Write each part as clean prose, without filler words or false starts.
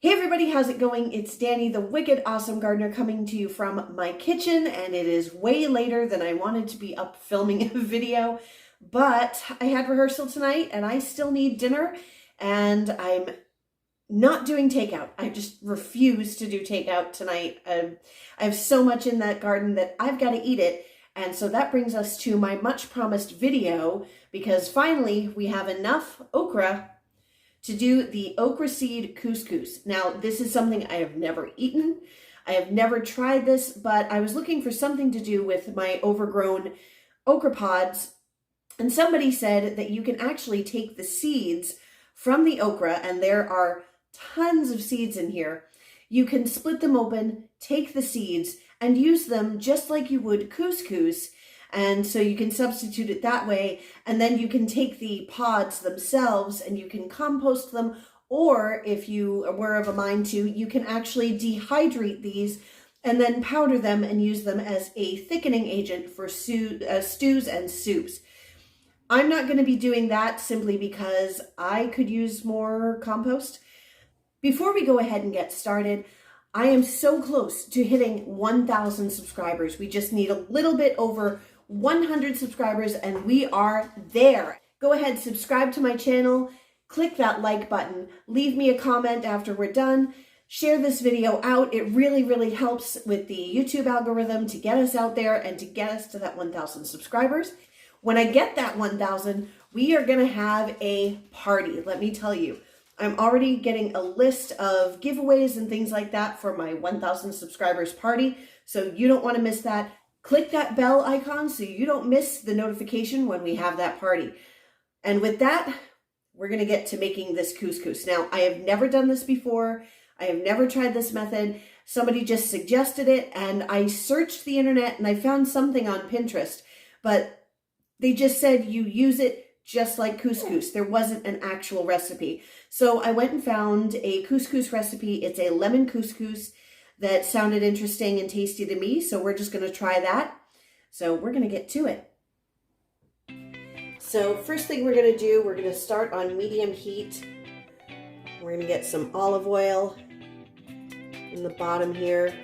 Hey everybody, how's it going? It's Danny, the Wicked Awesome Gardener, coming to you from my kitchen, and it is way later than I wanted to be up filming a video, but I had rehearsal tonight and I still need dinner, and I'm not doing takeout. I just refuse to do takeout tonight. I have so much in that garden that I've got to eat it, and so that brings us to my much promised video, because finally we have enough okra to do the okra seed couscous. Now, this is something I have never eaten. I have never tried this, but I was looking for something to do with my overgrown okra pods, and somebody said that you can actually take the seeds from the okra, and there are tons of seeds in here. You can split them open, take the seeds, and use them just like you would couscous. And so you can substitute it that way, and then you can take the pods themselves and you can compost them, or if you were of a mind to, you can actually dehydrate these and then powder them and use them as a thickening agent for stews and soups. I'm not going to be doing that simply because I could use more compost. Before we go ahead and get started, I am so close to hitting 1,000 subscribers. We just need a little bit over 100 subscribers and we are there. Go ahead, subscribe to my channel, click that like button, leave me a comment after we're done, share this video out. It really, really helps with the YouTube algorithm to get us out there and to get us to that 1,000 subscribers. When I get that 1,000, we are gonna have a party, let me tell you. I'm already getting a list of giveaways and things like that for my 1,000 subscribers party, so you don't wanna miss that. Click that bell icon so you don't miss the notification when we have that party. And with that, we're gonna get to making this couscous. Now, I have never done this before. I have never tried this method. Somebody just suggested it, and I searched the internet and I found something on Pinterest, but they just said you use it just like couscous. There wasn't an actual recipe. So I went and found a couscous recipe. It's a lemon couscous that sounded interesting and tasty to me, so we're just gonna try that. So we're gonna get to it. So first thing we're gonna do, we're gonna start on medium heat. We're gonna get some olive oil in the bottom here.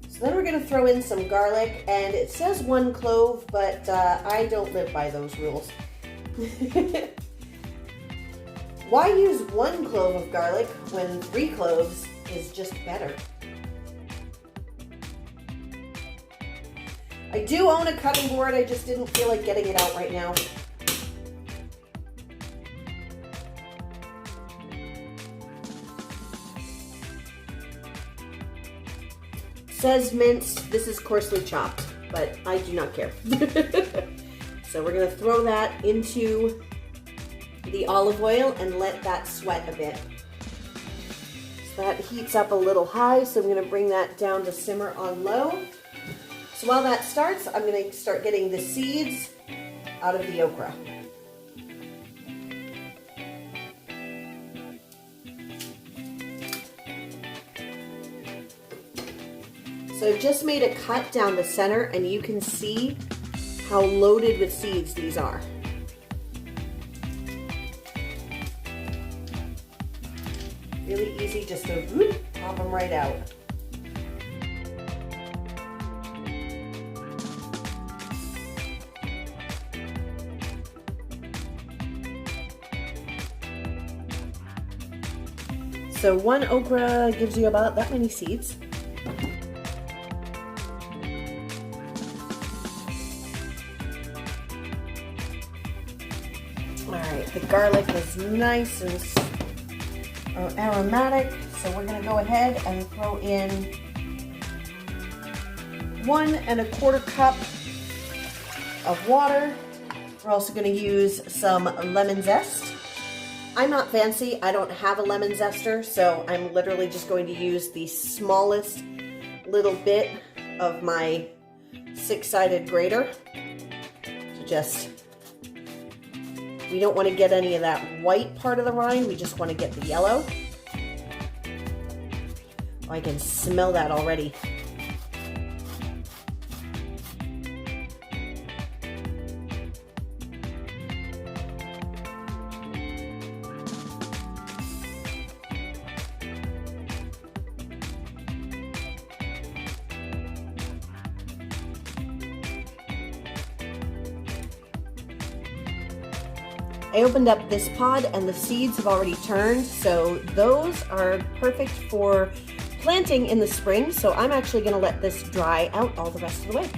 So then we're gonna throw in some garlic, and it says 1 clove, but I don't live by those rules. Why use 1 clove of garlic when 3 cloves is just better? I do own a cutting board, I just didn't feel like getting it out right now. Says minced, this is coarsely chopped, but I do not care. So we're gonna throw that into the olive oil and let that sweat a bit. So that heats up a little high, so I'm gonna bring that down to simmer on low. So while that starts, I'm gonna start getting the seeds out of the okra. So I've just made a cut down the center, and you can see how loaded with seeds these are. Really easy just to whoop, pop them right out. So 1 okra gives you about that many seeds. Alright, the garlic is nice and aromatic, so we're going to go ahead and throw in 1 1/4 cup of water. We're also going to use some lemon zest. I'm not fancy, I don't have a lemon zester, so I'm literally just going to use the smallest little bit of my 6-sided grater to just... We don't want to get any of that white part of the rind, we just want to get the yellow. Oh, I can smell that already. I opened up this pod and the seeds have already turned, so those are perfect for planting in the spring. So I'm actually going to let this dry out all the rest of the way.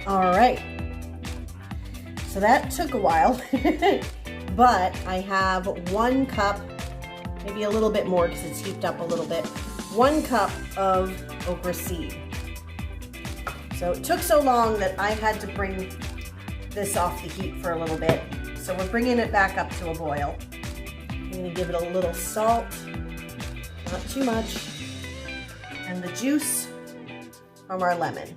All right, so that took a while, but I have 1 cup, maybe a little bit more because it's heaped up a little bit, 1 cup of okra seed. So it took so long that I had to bring this off the heat for a little bit. So we're bringing it back up to a boil. I'm gonna give it a little salt, not too much, and the juice from our lemon.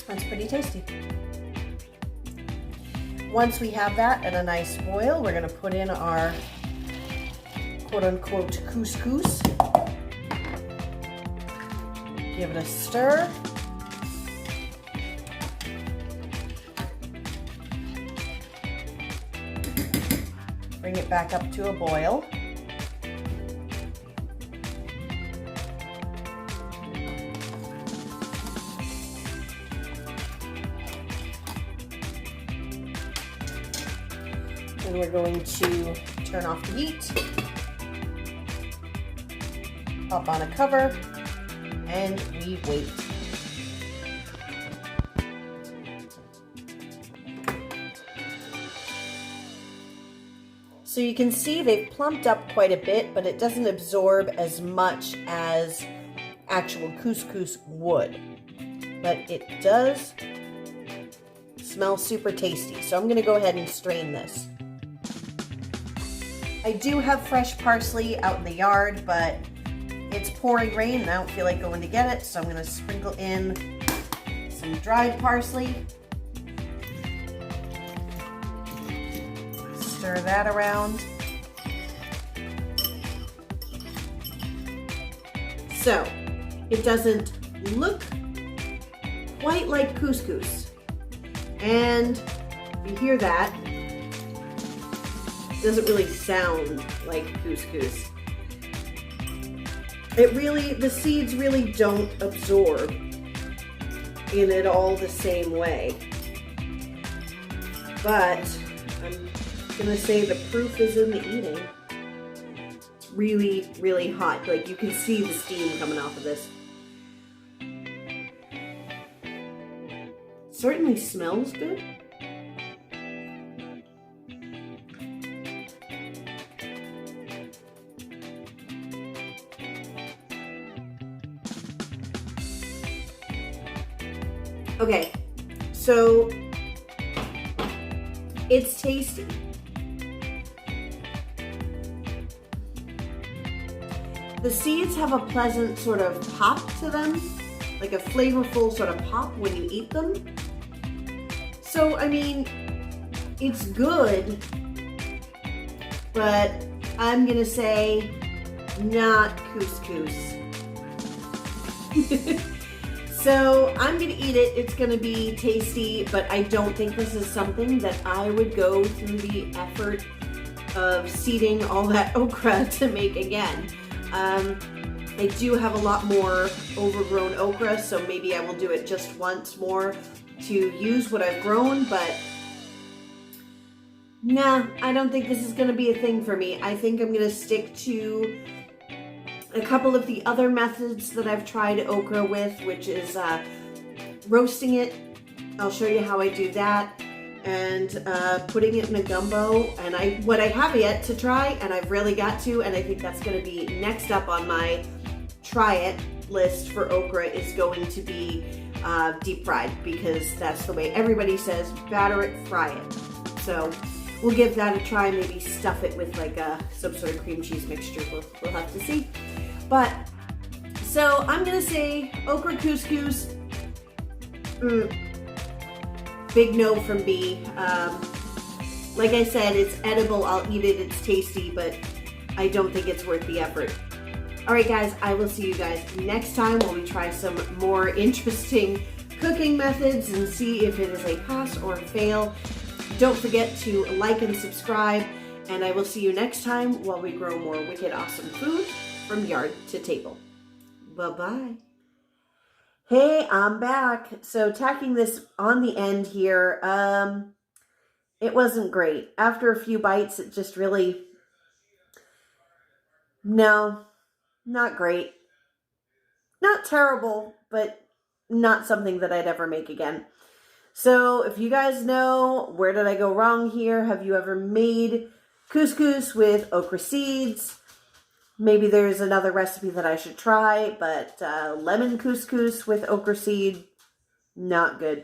That's pretty tasty. Once we have that at a nice boil, we're going to put in our quote-unquote couscous. Give it a stir. Bring it back up to a boil. And we're going to turn off the heat, pop on a cover, and we wait. So you can see they've plumped up quite a bit, but it doesn't absorb as much as actual couscous would. But it does smell super tasty. So I'm going to go ahead and strain this. I do have fresh parsley out in the yard, but it's pouring rain and I don't feel like going to get it, so I'm going to sprinkle in some dried parsley. Stir that around. So, it doesn't look quite like couscous. And if you hear that, doesn't really sound like couscous. The seeds really don't absorb in it all the same way. But I'm gonna say the proof is in the eating. It's really, really hot. Like you can see the steam coming off of this. Certainly smells good. Okay, so it's tasty. The seeds have a pleasant sort of pop to them, like a flavorful sort of pop when you eat them. So, I mean, it's good, but I'm gonna say not couscous. So I'm gonna eat it. It's gonna be tasty, but I don't think this is something that I would go through the effort of seeding all that okra to make again. I do have a lot more overgrown okra, so maybe I will do it just once more to use what I've grown, but nah, I don't think this is gonna be a thing for me. I think I'm gonna stick to a couple of the other methods that I've tried okra with, which is roasting it. I'll show you how I do that. And putting it in a gumbo. And what I have yet to try, and I've really got to, and I think that's going to be next up on my try it list for okra, is going to be deep fried, because that's the way everybody says, batter it, fry it. So we'll give that a try, maybe stuff it with like some sort of cream cheese mixture. We'll have to see. But, so I'm going to say okra couscous, big no from B. Like I said, it's edible, I'll eat it, it's tasty, but I don't think it's worth the effort. All right, guys, I will see you guys next time when we try some more interesting cooking methods and see if it is a pass or a fail. Don't forget to like and subscribe, and I will see you next time while we grow more wicked awesome food from yard to table. Bye-bye. Hey, I'm back. So tacking this on the end here, it wasn't great. After a few bites, it just really, no, not great. Not terrible, but not something that I'd ever make again. So if you guys know, where did I go wrong here? Have you ever made couscous with okra seeds? Maybe there's another recipe that I should try, but lemon couscous with okra seed, not good.